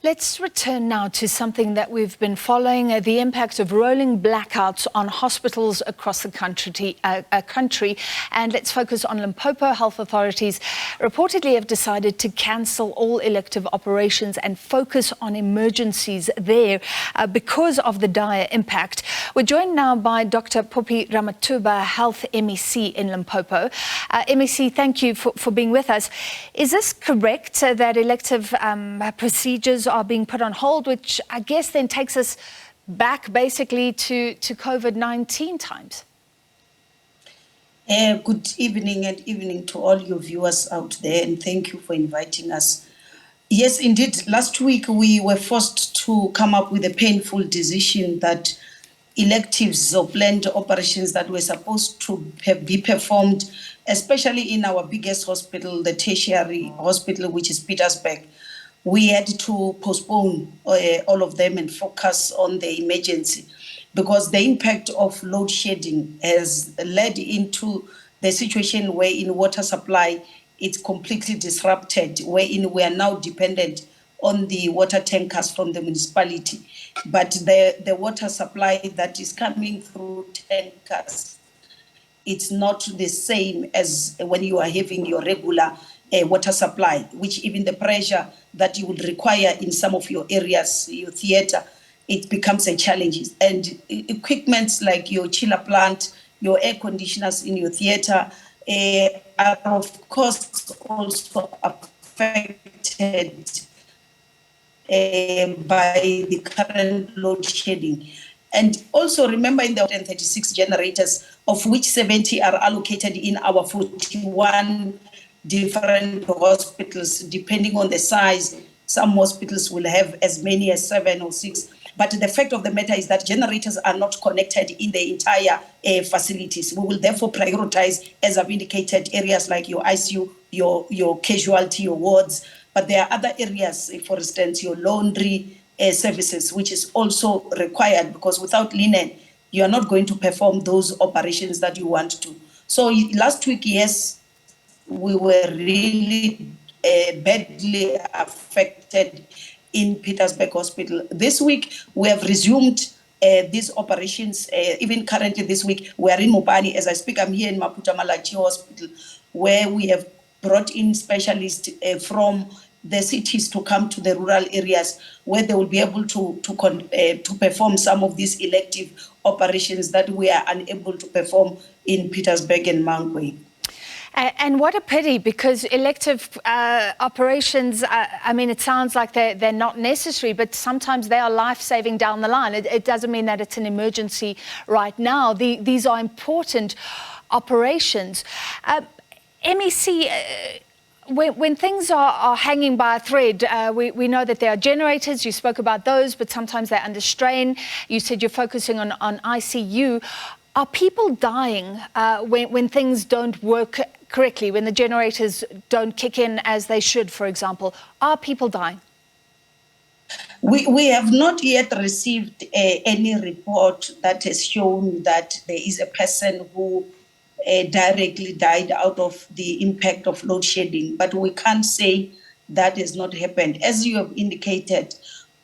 Let's return now to something that we've been following, the impact of rolling blackouts on hospitals across the country. And let's focus on Limpopo. Health authorities reportedly have decided to cancel all elective operations and focus on emergencies there because of the dire impact. We're joined now by Dr. Phophi Ramathuba, Health MEC in Limpopo. MEC, thank you for being with us. Is this correct that elective procedures are being put on hold, which I guess then takes us back basically to COVID-19 times? Good evening and evening to all your viewers out there, and thank you for inviting us. Yes, indeed, last week we were forced to come up with a painful decision that electives or planned operations that were supposed to be performed, especially in our biggest hospital, the tertiary hospital, which is Pietersburg, we had to postpone all of them and focus on the emergency, because the impact of load shedding has led into the situation wherein water supply is completely disrupted, wherein we are now dependent on the water tankers from the municipality. But the water supply that is coming through tankers, it's not the same as when you are having your regular water supply, which even the pressure that you would require in some of your areas, your theatre, it becomes a challenge. And equipments like your chiller plant, your air conditioners in your theatre are of course also affected by the current load shedding. And also remember, in the 136 generators, of which 70 are allocated in our 41 different hospitals, depending on the size. Some hospitals will have as many as 7 or 6. But the fact of the matter is that generators are not connected in the entire facilities. We will therefore prioritize, as I've indicated, areas like your ICU, your casualty, your wards. But there are other areas, for instance, your laundry services, which is also required, because without linen, you are not going to perform those operations that you want to. So last week, yes, we were really badly affected in Pietersburg Hospital. This week, we have resumed these operations. Even currently this week, we are in Mopani. As I speak, I'm here in Maputo Malachi Hospital, where we have brought in specialists from the cities to come to the rural areas, where they will be able to perform some of these elective operations that we are unable to perform in Pietersburg and Mangwe. And what a pity, because elective operations, I mean, it sounds like they're not necessary, but sometimes they are life-saving down the line. It doesn't mean that it's an emergency right now. These are important operations. MEC, when things are hanging by a thread, we know that there are generators. You spoke about those, but sometimes they're under strain. You said you're focusing on ICU. Are people dying when things don't work correctly, when the generators don't kick in as they should, for example? Are people dying? We have not yet received any report that has shown that there is a person who directly died out of the impact of load shedding, but we can't say that has not happened. As you have indicated,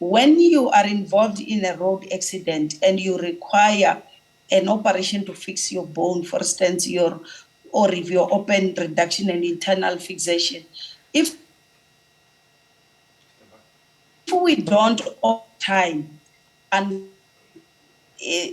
when you are involved in a road accident and you require an operation to fix your bone, for instance, or if you're open reduction and internal fixation, if we don't have time and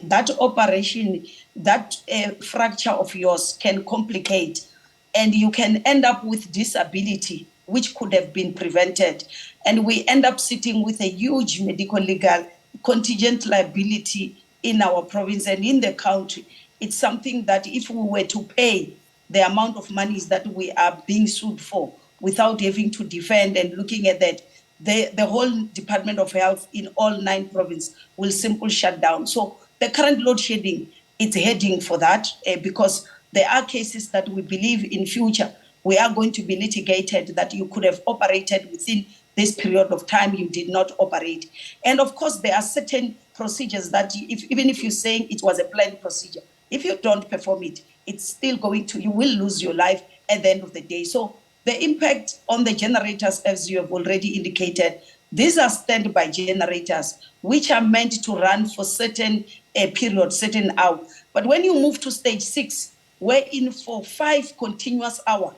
that operation, that fracture of yours can complicate, and you can end up with disability, which could have been prevented. And we end up sitting with a huge medical legal contingent liability in our province and in the country. It's something that if we were to pay the amount of monies that we are being sued for without having to defend and looking at that, the whole Department of Health in all 9 provinces will simply shut down. So the current load shedding, it's heading for that because there are cases that we believe in future we are going to be litigated that you could have operated within this period of time, you did not operate. And of course, there are certain procedures that even if you're saying it was a planned procedure, if you don't perform it, it's still you will lose your life at the end of the day. So the impact on the generators, as you have already indicated, These are standby generators, which are meant to run for certain period, certain hour. But when you move to stage 6, wherein for 5 continuous hours,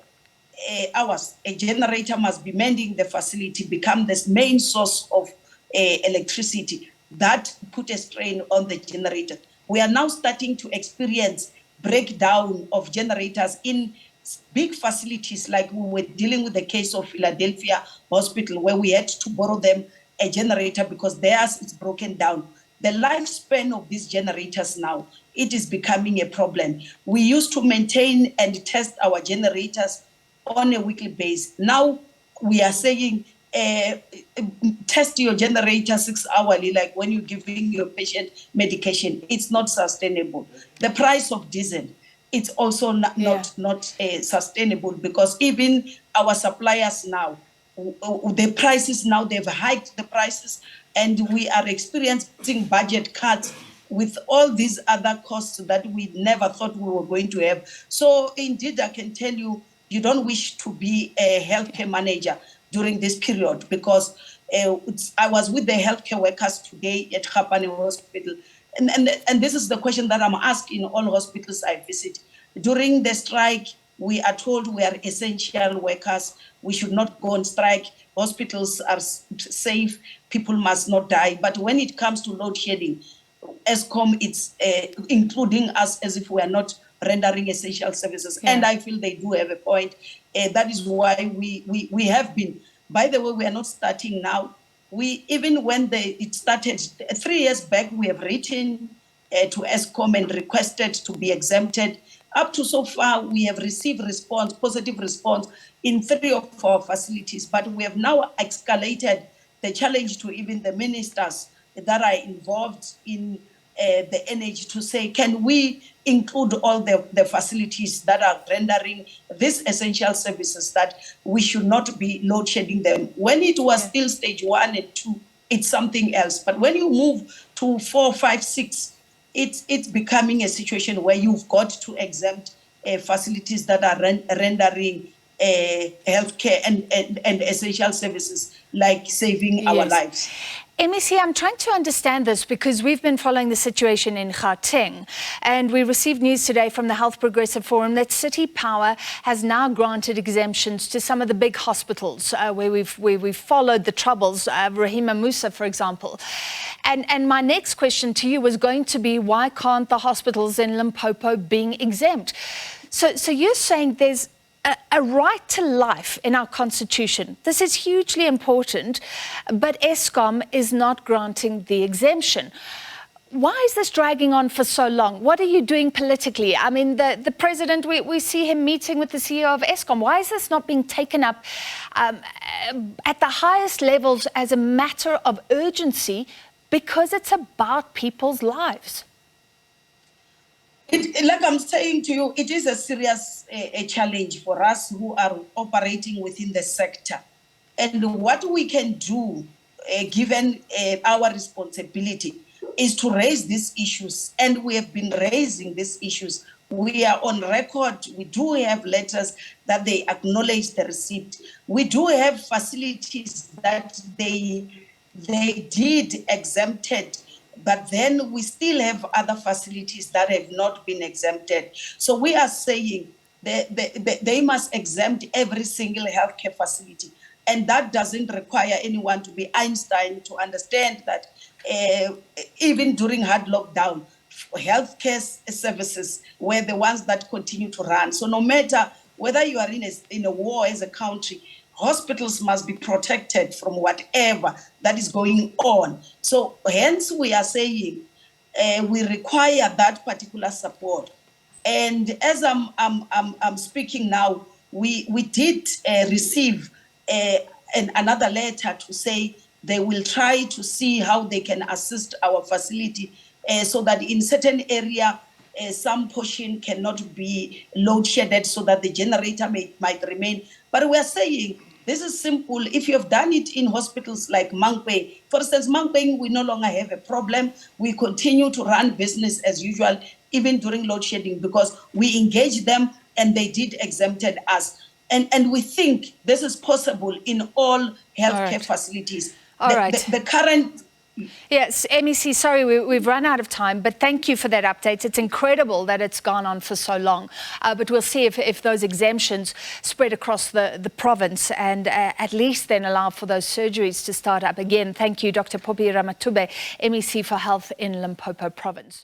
a generator must be mending the facility, become the main source of electricity. That put a strain on the generator. We are now starting to experience breakdown of generators in big facilities, like we were dealing with the case of Philadelphia Hospital, where we had to borrow them a generator because theirs is broken down. The lifespan of these generators now, it is becoming a problem. We used to maintain and test our generators on a weekly basis. Now we are saying test your generator 6 hourly, like when you're giving your patient medication. It's not sustainable. The price of diesel, it's also not sustainable, because even our suppliers now, the prices now, they've hiked the prices, and we are experiencing budget cuts with all these other costs that we never thought we were going to have. So indeed, I can tell you, you don't wish to be a healthcare manager during this period, because I was with the healthcare workers today at Gapane Hospital, and this is the question that I'm asking in all hospitals I visit. During the strike, we are told we are essential workers. We should not go on strike. Hospitals are safe. People must not die. But when it comes to load shedding, ESCOM, it's including us as if we are not rendering essential services. Yeah. And I feel they do have a point. That is why we have been. By the way, we are not starting now. Even when it started 3 years back, we have written to ESCOM and requested to be exempted. Up to so far, we have received positive response in 3 of our facilities, but we have now escalated the challenge to even the ministers that are involved in the energy to say, can we include all the facilities that are rendering these essential services, that we should not be load shedding them. When it was still stage 1 and 2, it's something else. But when you move to 4, 5, 6, it's becoming a situation where you've got to exempt facilities that are rendering healthcare and essential services, like saving our lives. MEC, I'm trying to understand this because we've been following the situation in Gauteng, and we received news today from the Health Progressive Forum that City Power has now granted exemptions to some of the big hospitals where we've followed the troubles, Rahima Musa, for example. And my next question to you was going to be, why can't the hospitals in Limpopo being exempt? So you're saying there's a right to life in our constitution. This is hugely important, but ESCOM is not granting the exemption. Why is this dragging on for so long? What are you doing politically? I mean, the president, we see him meeting with the CEO of ESCOM. Why is this not being taken up at the highest levels as a matter of urgency? Because it's about people's lives. Like I'm saying to you, it is a serious challenge for us who are operating within the sector. And what we can do, given our responsibility, is to raise these issues. And we have been raising these issues. We are on record. We do have letters that they acknowledge the receipt. We do have facilities that they did exempted, but then we still have other facilities that have not been exempted. So we are saying they must exempt every single healthcare facility. And that doesn't require anyone to be Einstein to understand that even during hard lockdown, healthcare services were the ones that continue to run. So no matter whether you are in a war as a country, hospitals must be protected from whatever that is going on. So hence we are saying we require that particular support. And as I'm speaking now, we did receive another letter to say they will try to see how they can assist our facility so that in certain area some portion cannot be load shedded so that the generator might remain. But we are saying this is simple. If you have done it in hospitals like Mankwe, for instance, Mankwe, we no longer have a problem. We continue to run business as usual, even during load shedding, because we engaged them and they did exempted us. And we think this is possible in all healthcare facilities. All right. The current... Yes, MEC, sorry, we've run out of time, but thank you for that update. It's incredible that it's gone on for so long, but we'll see if those exemptions spread across the province and at least then allow for those surgeries to start up again. Thank you, Dr. Phophi Ramathuba, MEC for Health in Limpopo Province.